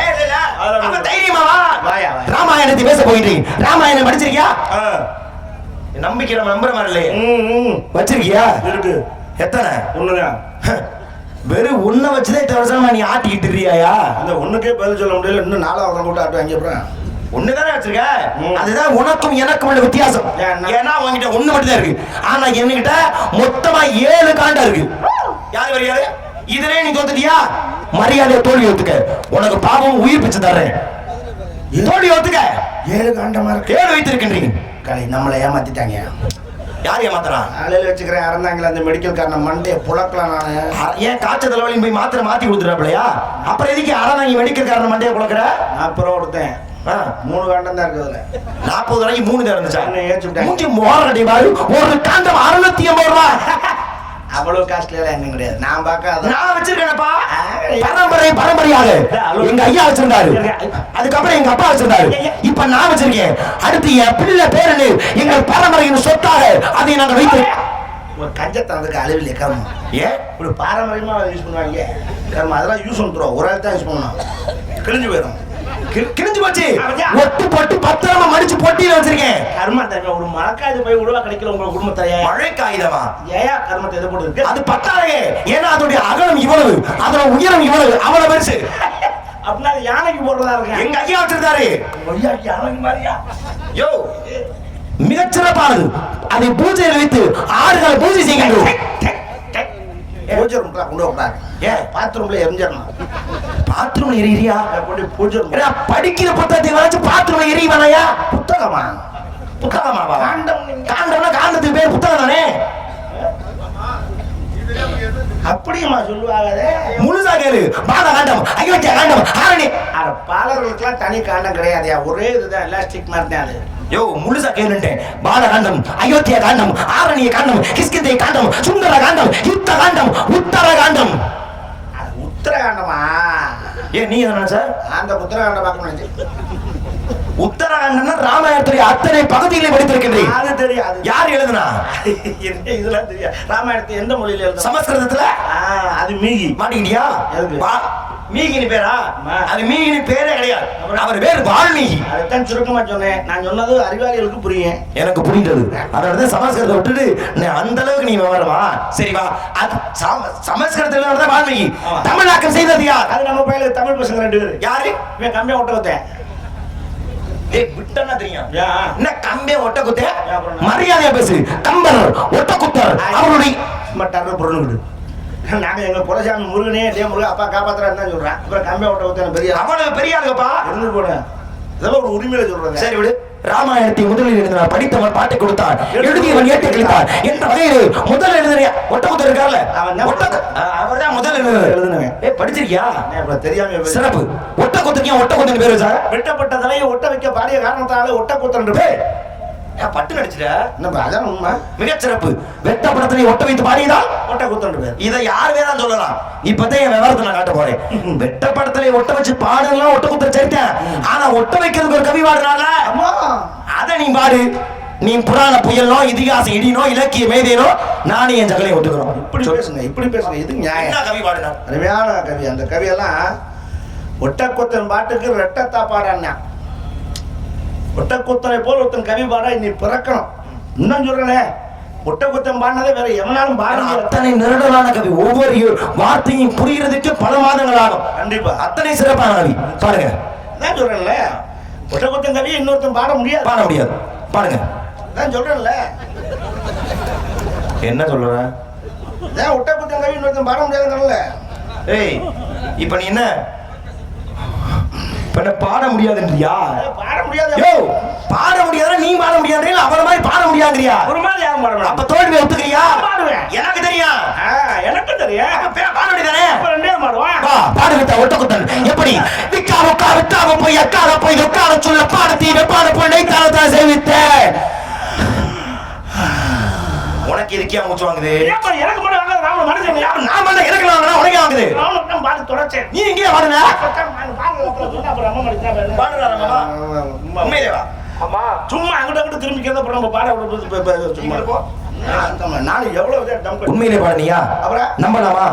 அப்ப தைரியமாவா? வாயா, வாயா. ராமாயணத்தை பேச போயிட்டு ராமாயணம் படிச்சிருக்கியா? நம்பிக்கை நம்ம நம்புற மாதிரி இல்லையே. வச்சிருக்கியா? இருக்கு. எத்தனை? ஒண்ணுதான். வெறும் ஒன்ன வச்சுதான் இத்தனை வருஷமா நீ ஆட்டிக்கிட்டு இருக்கியா? அந்த ஒண்ணுக்கே பதில் சொல்ல முடியல. இன்னும் நாலாவது கூட்ட ஆட்டு வாங்கி அப்புறம் ஒண்ணுதானே வச்சிருக்க. அதுதான் உனக்கும் எனக்கும் உள்ள வித்தியாசம். ஏன்னா உன்கிட்ட ஒண்ணு மட்டும் தான் இருக்கு. ஆனா என்கிட்ட மொத்தமா 7 காண்டா இருக்கு. யாரு வரையாரு? இதுலயே நீ தோத்துட்டியா? மரியாதை தோல்வி ஒத்துக்க. உனக்கு பாவம் உயிர் பிச்சு தர்றேன். தோல்வி ஒத்துக்க. 7 காண்டமா இருக்கு. 7 வைத்திருக்கின்றீங்க. கலை நம்மளை ஏமாத்திட்டாங்க. யார் ஏமாத்துறான்? காலையில வச்சுக்கிறேன். அறந்தாங்களே அந்த மெடிக்கல் காரனை மண்டையை புழக்கலாம். நானு ஏன் காய்ச்சல் தலைவலியும் போய் மாத்தி கொடுத்துறாப்லையா? அப்புறம் எதுக்கு அறந்தாங்க மெடிக்கல் காரன் மண்டையை புழக்கிற? அப்புறம் கொடுத்தேன். 3 காண்டம் தான் இருக்குதுல. 40 ரூபாய்க்கு 3 தான் இருந்துச்சா? ஏச்சு விட்டாங்க. மூஞ்சி மோர கட்டி பாரு. ஒரு காண்டம் 680 ரூபா. அவ்வளவு காஸ்ட்லியா எங்க கிடையாது. நான் பார்க்க நான் வச்சிருக்கேனப்பா. பரம்பரையாக எங்க ஐயா வச்சிருந்தாரு. அதுக்கப்புறம் எங்க அப்பா வச்சிருந்தாரு. இப்ப நான் வச்சிருக்கேன். அடுத்து என் பிள்ளை பேரனு எங்கள் பரம்பரையின் சொத்தாக அதை நாங்க வைத்து ஒரு கஞ்சத்தை அதுக்கு அளவில் கர்மம். ஏன் இப்படி பாரம்பரியமா யூஸ் பண்ணுவாங்க கர்மம். அதெல்லாம் யூஸ் பண்ணுறோம். ஒரு ஆள் தான் யூஸ் பண்ணணும். கிழிஞ்சு போயிடும். கிழிஞ்சு போச்சு. ஒட்டு போட்டு பத்திரமா மடிச்சு பொட்டியில வச்சிருக்கேன். கர்மா தங்க ஒரு மழைக்காயுது போய் உருவா கிடைக்கல உங்க குடும்பத்தையே. மழை காகிதமா? ஏயா கர்மத்தை எதை போட்டு அது பத்தாதே. ஏன்னா அதோடைய அகலம் இவ்வளவு, அதோட உயரம் இவ்வளவு, அவ்வளவு பெருசு. அப்படின்னா யானைக்கு போடுறதா இருக்கு. எங்க ஐயா வச்சிருந்தாரு. யானைக்கு மாதிரியா? யோ மிகச்சிறப்பானது. அதை பூஜையில் வைத்து 6 கால பூஜை செய்கின்றோம். பூஜை ரூம்ல கொண்டு போறாங்க. ஏன் பாத்ரூம்ல எரிஞ்சிடணும். பாத்ரூம்ல எரியா? கொண்டு பூஜை ரூம் படிக்கிற புத்தகத்தை வச்சு பாத்ரூம்ல எரிவானயா? புத்தகமா? புத்தகமாவா? காண்டம். காண்டம்னா காண்டத்துக்கு பேர் புத்தகம் தானே? அப்படியுமா சொல்லுவாங்க? முழுசா கேளு. பாத காண்டம், அயோத்தியா காண்டம், ஆரணி. அட பாலர்களுக்கெல்லாம் தனி காண்டம் கிடையாதுயா. ஒரே இதுதான் எலாஸ்டிக் மாதிரி தான் அது. யோ முழுசா கேளுட்டேன். பால காண்டம், அயோத்தியா காண்டம், ஆரணிய காண்டம், கிஷ்கிந்தை காண்டம், சுந்தர காண்டம், யுத்த காண்டம், உத்தர காண்டம். உத்தரகாண்டமா? ஏன் நீ என்ன சார்? அந்த உத்தரகாண்டம் பார்க்கணும். உத்தரகாண்டம்னா ராமாயணத்துடைய அத்தனை பகுதிகளை படித்திருக்கின்றேன். அது தெரியாது. யார் எழுதுனா? இதெல்லாம் தெரியாது. ராமாயணத்தை எந்த மொழியில எழுத? சமஸ்கிருதத்துல. அது மீகி. மாட்டீங்கயா? எதுக்கு? மீகினி பேரா? அது மீகினி பேரே கிடையாது. அவர் பேர் வால்மீகி. அதைத்தான் சுருக்கமா சொன்னேன். நான் சொன்னது அறிவாளிகளுக்கு புரியும். எனக்கு புரிந்தது. அதனால சமஸ்கிருதத்தை விட்டுட்டு அந்த அளவுக்கு நீ வரமா? சரி வா. அது சமஸ்கிருதத்துல தான் வால்மீகி. தமிழாக்கம் செய்தது யார்? அது நம்ம பையல தமிழ் பசங்க 2 பேர். யாரு? இவன் கம்பியா ஒட்ட குத்தேன். ஏய் விட்டனா தெரியும். என்ன கம்பியா ஒட்ட குத்தே? மரியாதையா பேசு. கம்பர் ஒட்ட குத்தர் அவருடைய மட்டார பொருளுக்குது. நாங்க எங்க குலசாமி முருகனே டே முருகன் அப்பா காப்பாத்துறான்னு சொல்றேன். அப்புறம் கம்பியா ஒட்ட குத்தேன் பெரிய அவ்வளவு பெரிய ஆளுப்பா இருந்து போனேன். இதெல்லாம் ஒரு உரிமையில சொல்றேன். சரி விடு. ராமாயணத்தை முதலில் எழுதினார், படித்தவன் பாட்டை கொடுத்தான், எழுதியவன் ஏட்டை கழித்தான் என்ற வகையில் முதல் எழுதின ஒட்டக்குத்தர் இருக்கார்ல, அவர்தான் முதல் எழுதினவன். படிச்சிருக்கியா? தெரியாம சிறப்பு. ஒட்டக்குத்தருக்கு ஒட்டக்குத்தன் பேர் வச்சாங்க. வெட்டப்பட்ட தலையை ஒட்ட வைக்க பாடிய காரணத்தால ஒட்டக்குத்தன் பேர். பட்டு நடிச்சுடா. அதான் உண்மை. மிகச் சிறப்பு. வெட்டப்படத்திலே ஒட்ட வைத்து பாடியதால் ஒட்டக்குத்தன் பேர். இதை யார் வேணாலும் சொல்லலாம். இப்பதான் என் விவரத்தை நான் காட்ட போறேன். வெட்டப்படத்திலே ஒட்ட வச்சு பாடலாம் ஒட்டக்குத்தர் சரித்தேன். ஆனா ஒட்ட வைக்கிறதுக்கு ஒரு கவி பாடுறாங்க, அத நீ பாடு. நீ புராண புயலோ, இதிகாச இடினோ, இலக்கிய மேதையனோ, நானே என் ஜகலையும் ஒத்துக்கிறோம். இப்படி பேசுங்க. இது நியாயம். கவி பாடுனா அருமையான கவி. அந்த கவியெல்லாம் ஒட்டக்குத்தன் பாட்டுக்கு ரெட்டத்தா பாடான்னா, ஒட்டக்குத்தனை போல் ஒருத்தன் கவி பாட நீ பிறக்கணும். இன்னும் சொல்றேனே, ஒட்டக்குத்தன் பாடினதே வேற எவனாலும் பாட. அத்தனை நெருடலான கவி, ஒவ்வொரு வார்த்தையும் புரிகிறதுக்கு பல மாதங்கள் ஆகும். கண்டிப்பா அத்தனை சிறப்பான கவி. பாருங்க, நான் சொல்றேன்ல, ஒட்டக்குத்தன் கவி இன்னொருத்தன் பாட முடியாது. பாட முடியாது. பாருங்க, நான் சொல்றேன்ல. என்ன சொல்ற? ஒட்டக்குத்தன் கவி இன்னொருத்தன் பாட முடியாதுங்கல்ல. ஏய், இப்ப நீ என்ன பாட முடியாதுன்றியா? பாட முடியாது. யோ, பாட முடியாத நீ பாட முடியாதுல, அவன மாதிரி பாட முடியாதுறியா? ஒரு மாதிரி யாரும் பாடணும். அப்ப தோல்வி ஒத்துக்கிறியா? பாடுவேன். எனக்கு தெரியும். எனக்கு தெரியும். அப்ப பாட முடியாதே. அப்ப ரெண்டே பாடுவான். வா, பாடு விட்ட ஒட்டக்குத்தன். எப்படி விக்கா உக்கா விட்டாவ போய் அக்கார போய் உட்கார சொல்ல பாடத்தி வெப்பாட போய் நைத்தாரத்தை சேவித்த. உனக்கு இதுக்கே மூச்சு வாங்குது. எனக்கு மட்டும் வாங்க. நான் மனுஷன். நான் பண்ண எனக்கு வாங்குனா உனக்கு வாங்குது. நான் பாட்டு தொலைச்சேன். நீ எங்கே பாடுன? சும்மா அங்கிட்ட திரும்பி கேட்ட நம்ம பாட சும்மா. நானும் எவ்வளவு உண்மையிலே பாடுனியா? நம்பலாமா?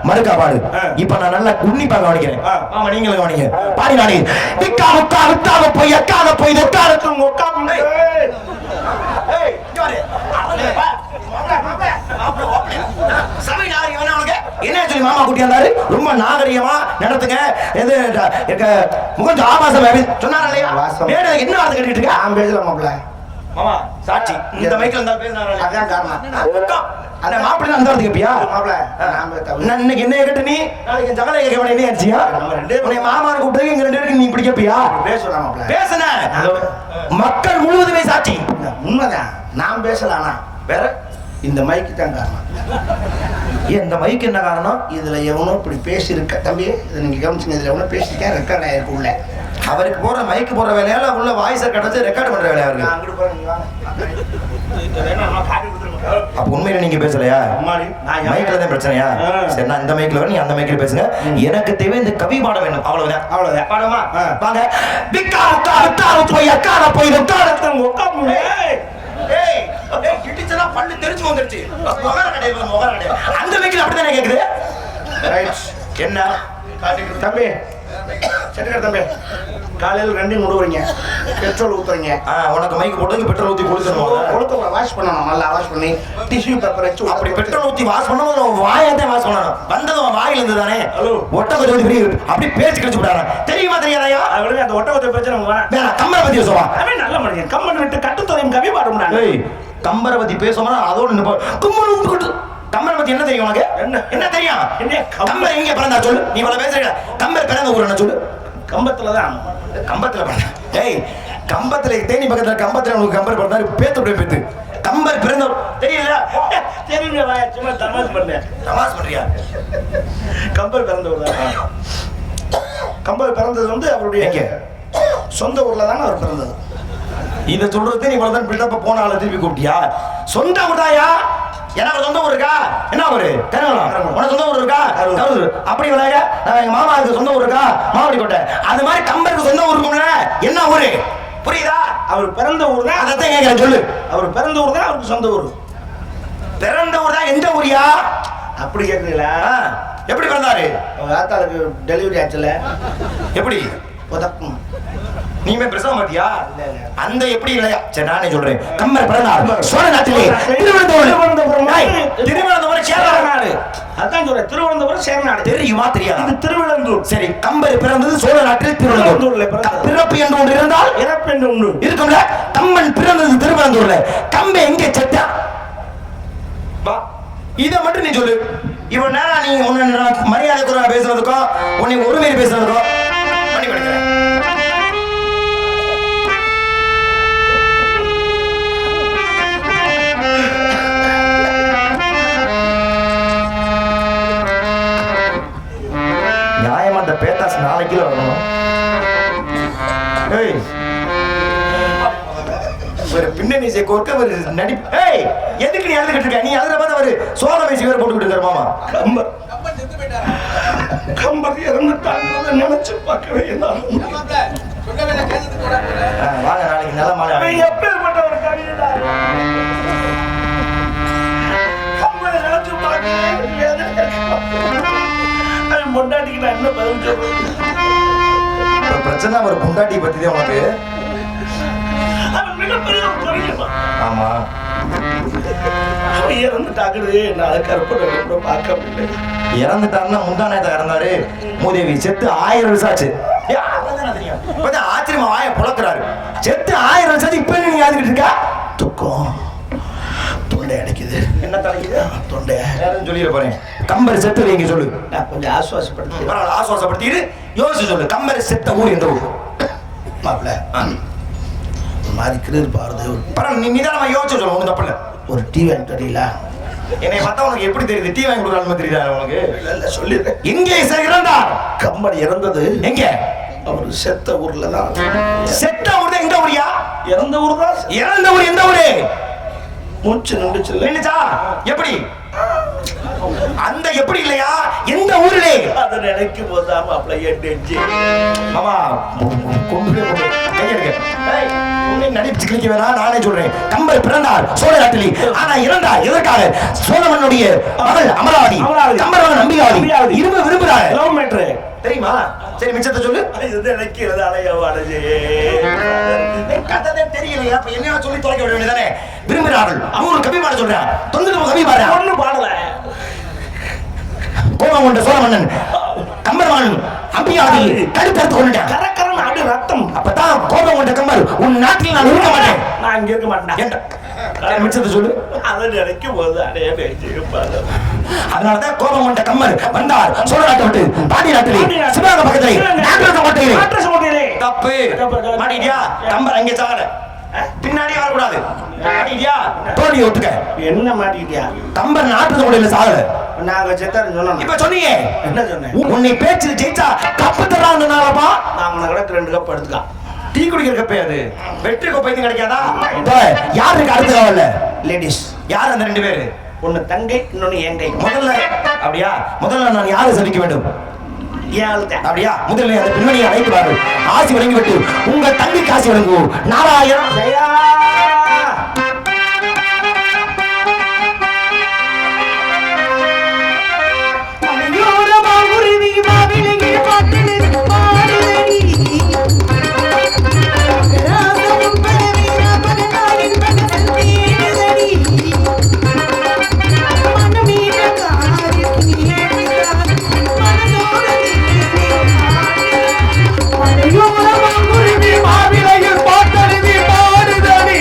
மறுக்கா பாடு. இப்ப நான் நல்லா உன்னிப்பா கவனிக்கிறேன். ஆமா, நீங்களும் கவனிங்க. பாடி நானே விக்கா உக்கா விட்டாவ போய் அக்கார போய் உட்காரத்தும் உட்கா. என்ன சொல்லி மாமா குட்டி வந்தாரு, ரொம்ப நாகரிகமா நடத்துங்க. முகஞ்ச ஆபாசம் சொன்னாரு இல்லையா? என்ன வார்த்தை கேட்டுட்டு இருக்க? நான் பேசலாமாப்ல மாமா சாட்சி. இந்த மைக்கில் இருந்தா பேசினாரு. அதான் காரணம். அந்த மாப்பிள்ளை அந்த வார்த்தை கேப்பியா? மாப்பிள்ள நான் இன்னைக்கு என்ன கேட்டு நீ நாளைக்கு ஜகலை கேட்க என்ன ஆச்சியா? உன்னை மாமாவை கூப்பிட்டு இங்க 2 பேருக்கு நீ இப்படி கேப்பியா? பேசலாம். பேசுன மக்கள் முழுவதுமே சாட்சி. உண்மைதான். நான் பேசலானா வேற இந்த மைக்கு தான் காரணம். இந்த மைக்கு என்ன காரணம்? இதுல எவனோ இப்படி பேசியிருக்க தம்பி, இதை நீங்க கவனிச்சுங்க. இதுல எவனோ பேசியிருக்கேன், ரெக்கார்ட் ஆயிருக்கு உள்ள. அவருக்கு போற மைக்கு போற வேலையால உள்ள வாய்ஸை கிடைச்சு ரெக்கார்ட் பண்ற வேலையா இருக்கு. அப்ப உண்மையில நீங்க பேசலையா? மைக்ல தான் பிரச்சனையா? சரி, நான் இந்த மைக்ல வர, நீ அந்த மைக்ல பேசுங்க. எனக்கு தேவை இந்த கவி பாட வேண்டும். அவ்வளவுதான். அவ்வளவுதான். பாடுமா? வாங்க. விக்கா உக்கா விட்டாவ போய் அக்கார போய் உட்காரத்தும் உட்கா. ஏய், ஏய், கிட்டிச்சனா பல்லு தெரிஞ்சு வந்துருச்சு. முகர கடையில முகர கடை. அந்த மைக்ல அப்படிதானே கேக்குது. ரைட். என்ன தம்பி, செட்டுக்கார தம்பி, காலையில் 2 முடுவீங்க, பெட்ரோல் ஊத்துறீங்க. உனக்கு மைக்கு போட்டு பெட்ரோல் ஊத்தி கொடுத்து வாஷ் பண்ணணும். நல்லா வாஷ் பண்ணி டிஷ்யூ பேப்பர் வச்சு அப்படி பெட்ரோல் ஊத்தி வாஷ் பண்ணணும். வாயத்தை வாஷ் பண்ணணும். வந்ததும் வாயில இருந்து தானே. ஒட்டகத்தை ஊத்தி அப்படி பேச்சு கழிச்சு விடாங்க. தெரியுமா தெரியாதயா? அவளுக்கு அந்த ஒட்டகத்தை பிரச்சனை வேணாம். கம்பரை பத்தி பேசுவா. அவன் நல்ல மனுஷன். கம்பன் விட்டு கட்டுத்தொலையும் கவி பாட முடியாது. கம்பரை பத்தி பேசுவோம்னா அதோட கும்பல். கம்பரை பத்தி என்ன தெரியும் உனக்கு? என்ன தெரியும்? கம்பர் எங்க பிறந்தா சொல்லு. நீ இவ்வளவு பேசுற. கம்பர் பிறந்த ஊர் என்ன சொல்லு. கம்பத்துலதான். கம்பத்துல பிறந்த. ஏய், கம்பத்துல தேனி பக்கத்துல கம்பத்துல உனக்கு கம்பர் பிறந்தாரு. பேத்து கம்பர் பிறந்த தெரியல. தெரியுங்க. சும்மா தமாஸ் பண்ணேன். தமாஸ் பண்றியா? கம்பர் பிறந்த ஊர் தான். கம்பர் பிறந்தது வந்து அவருடைய சொந்த ஊர்ல தானே அவர் பிறந்தது. இதை சொல்றது நீ இவ்வளவுதான் பில்டப்ப போன ஆளை திருப்பி கூப்பிட்டியா? சொந்த ஊர்தாயா? எனக்கு சொந்த ஊர் இருக்கா? என்ன ஊரு? கருங்கலம். உனக்கு சொந்த ஊர் இருக்கா? அப்படி விளையாட எங்க மாமாவுக்கு சொந்த ஊர் இருக்கா? மாவடி கோட்டை. அது மாதிரி கம்பருக்கு சொந்த ஊர் இருக்கும்ல. என்ன ஊரு? புரியுதா? அவர் பிறந்த ஊர் தான். அதைத்தான் கேட்கிறேன், சொல்லு. அவர் பிறந்த ஊர் தான் அவருக்கு சொந்த ஊர். பிறந்த ஊர் தான். எந்த ஊரியா? அப்படி கேட்குறீங்களா? எப்படி பிறந்தாரு? ஆத்தாளுக்கு டெலிவரி ஆச்சுல. எப்படி? புதக்கும். நீமே பிரசவ மாட்டியா? அந்த எப்படி இல்லையா? சரி, நானே சொல்றேன். கம்பர் பிறந்தார் சோழ நாட்டிலே திருவனந்தபுரம். சேர நாடு. அதான் சொல்றேன். திருவனந்தபுரம் சேர நாடு. தெரியுமா தெரியாது? இது திருவிழந்தூர். சரி, கம்பர் பிறந்தது சோழ நாட்டில் திருவனந்தூர்ல. பிறப்பு என்று ஒன்று இருந்தால் இறப்பு என்று ஒன்று இருக்கும்ல. கம்பன் பிறந்தது திருவனந்தூர்ல. கம்பை எங்கே செத்தா? இதை மட்டும் நீ சொல்லு. இவன் நேரம் நீ உன்னை மரியாதை குறைவா பேசுறதுக்கும் உன்னை ஒருமையில் பேசுறதுக்கும் பண்ணி படிக்கிறேன். மீசை கொக்க ஒரு நடிப்பு. ஏய் எதுக்கு நீ அழுதுகிட்டு இருக்க? நீ அழுதுற பார்த்து அவரு சோக மீசை வேற போட்டுக்கிட்டு இருக்காரு மாமா. கம்பர் இறந்துட்டாங்க நினைச்சு பார்க்கவே என்னால வாங்க நாளைக்கு நல்ல மழை. எப்பேற்பட்ட ஒரு கவிதை கம்பரை நினைச்சு பொண்டாட்டிக்கு நான் என்ன பதில் சொல்றேன்? பிரச்சனை ஒரு பொண்டாட்டி பத்தி தான் உனக்கு. மிகப்பெரிய ஒரு பொறியமா. ஆமா அவன் இறந்துட்டாக்குது நான் கருப்பை பார்க்க முடியல. இறந்துட்டாருன்னா முந்தா நேரத்தை இறந்தாரு. மூதேவி செத்து 1000 வருஷம் ஆச்சு. இப்பதான் ஆச்சரியமா வாய புலக்குறாரு. செத்து 1000 வருஷம் ஆச்சு. இப்ப நீ யாருக்கிட்டு இருக்கா? துக்கம் தொண்டை அடைக்குது. என்ன தலைக்குது? தொண்டை சொல்லிட போறேன். கம்பர் செத்து வைங்க சொல்லு. நான் கொஞ்சம் ஆசுவாசப்படுத்தி ஆசுவாசப்படுத்திட்டு யோசிச்சு சொல்லு. கம்பர் செத்த ஊர் எந்த ஊர்? மாப்பிள்ள மாதிரி கிரீர் பாருது. பரவாயில்ல, நீ நிதானமா யோசிச்சு சொல்லு. ஒண்ணு தப்பு இல்ல. ஒரு டீ வாங்கி தெரியல. என்னை பார்த்தா உனக்கு எப்படி தெரியுது? டீ வாங்கி கொடுக்கலாம்னு தெரியுதா உனக்கு? இல்ல சொல்லிடுறேன். எங்கே இறந்தார்? கம்பர் இறந்தது எங்க? அவர் செத்த ஊர்ல தான். செத்த ஊர் தான். எந்த ஊரியா? இறந்த ஊர் தான். இறந்த ஊர் எந்த ஊரு? மூச்சு நின்றுச்சு. நின்னுச்சா? எப்படி? அந்த எப்படி இல்லையா? எந்த ஊரிலே? அதை நினைக்கும் போதுதான் மாப்பிள்ள என் நெஞ்சு. மாமா கொண்டு கையெடுக்க. ஏய் உன்னை நடிச்சு கிளிக்க வேணாம். நானே சொல்றேன். கம்பர் பிறந்தார் சோழ நாட்டிலே. ஆனா இறந்தார் எதற்காக? சோழமன்னுடைய மகள் அமராவதி. கம்பர் மகன் நம்பியாவதி இரும்ப விரும்புறாங்க. லவ் மேட்ரு தெரியுமா? சரி மிச்சத்தை சொல்லு. இது நினைக்கிறது அலையவானது. கதை தெரியலையா? அப்ப என்ன சொல்லி தொலைக்க வேண்டியதானே? விரும்புகிறார்கள். 100 கவி பாட சொல்றேன். 90 கவி பாடுறேன். ஒண்ணு பாடல. கோபம் கொண்ட சோழ மன்னன் கம்பர் மகன் அம்பியாவதி கடுத்தறுத்து கொண்டுட்டான். கரக்கரன் அடி ரத்தம். அப்பதான் கோபம் கொண்ட கம்பர் உன் நாட்டில் நான் இருக்க மாட்டேன். நான் இங்க இருக்க மாட்டேன். மிச்சத்தை சொல்லு. அதை நினைக்கும் போது அடைய நெஞ்சு. அதனாலதான் கோபம் கொண்ட கம்பர் வந்தார் சோழ நாட்டை விட்டு பாண்டிய நாட்டிலே சிவகங்கை பக்கத்திலே. தப்பு மாட்டிட்டியா? கம்பர் அங்கே சாகல. பின்னாடியே வரக்கூடாது. மாட்டிட்டியா? தோல்வி ஒத்துக்க. என்ன மாட்டிட்டியா? கம்பர் நாட்டு கோட்டையில சாகல. நாங்க செத்தாரு சொன்னோம். இப்ப சொன்னீங்க. என்ன சொன்னேன்? உன்னை பேச்சில் ஜெயிச்சா கப்பு தராங்கனாலப்பா. நான் உனக்கு கிடக்கு 2 கப் எடுத்துக்கான். டீ குடிக்கிற கப்பே அது. வெற்றி கோப்பை கிடைக்காதா? யாருக்கு அடுத்த காவல்ல? லேடிஸ். யார் அந்த 2 பேரு? ஒன்னு தங்கை, இன்னொன்னு என் கை. முதல்ல அப்படியா? முதல்ல நான் யாரை சந்திக்க வேண்டும்? அப்படியா? முதல்ல அந்த பெண்மணியை அழைக்கிறார்கள். ஆசி வழங்கிவிட்டு உங்கள் தங்கைக்கு ஆசி வழங்குவோம். நாராயணன் ஜெயா. மாவிலையில் பாட்டெழுதி பாடுதடி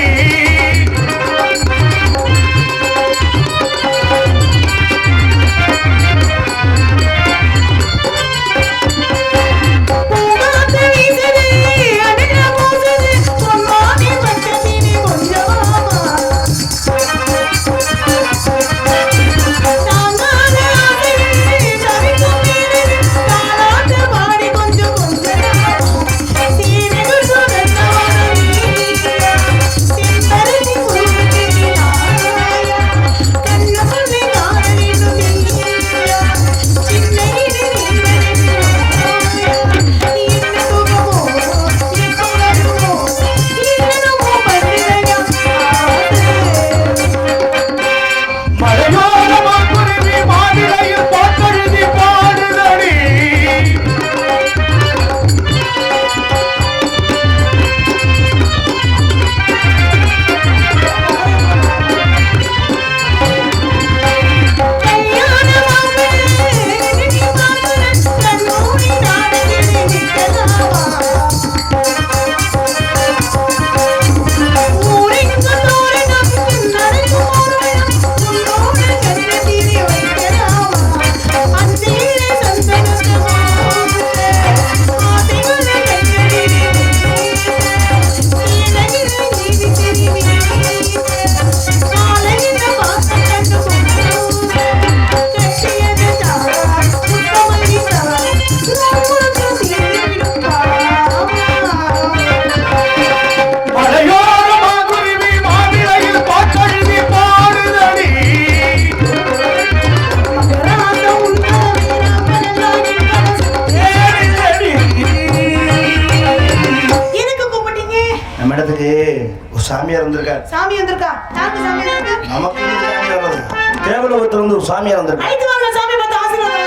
ஒரு சாமியார் வந்திருக்கு அழைத்து வாங்க சாமி பார்த்து ஆசீர்வாதம்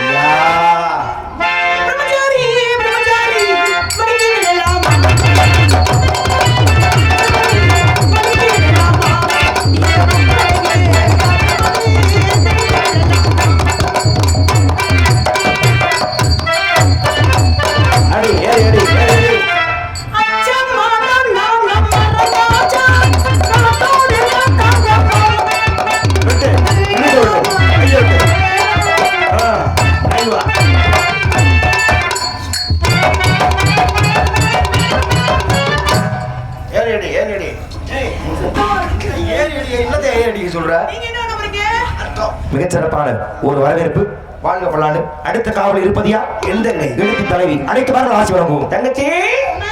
ஐயா. பிரம்மச்சாரி பிரம்மச்சாரி மடிக்கலாமா அடி ஏறி அடி ஏறி அடி. அச்சம்மா நான் மரராஜா காத்தோடு காத்தோடு விட்டு விட்டு விட்டு கையை விட்டு. ஐந்து வா. ஏறி அடி ஏறி அடி. ஏறி அடி என்னத்தை ஏறி அடிக்க சொல்ற நீங்க என்ன பண்ண போறீங்க அர்த்தம் மிகச்சிறப்பான ஒரு வரவேற்பு. வாழ்க பல்லாண்டு. அடுத்த காவல் இருப்பதியா எந்த கை எழுத்து தலைவி அனைத்து பேரும் ஆசி வழங்குவோம். தங்கச்சி அம்மா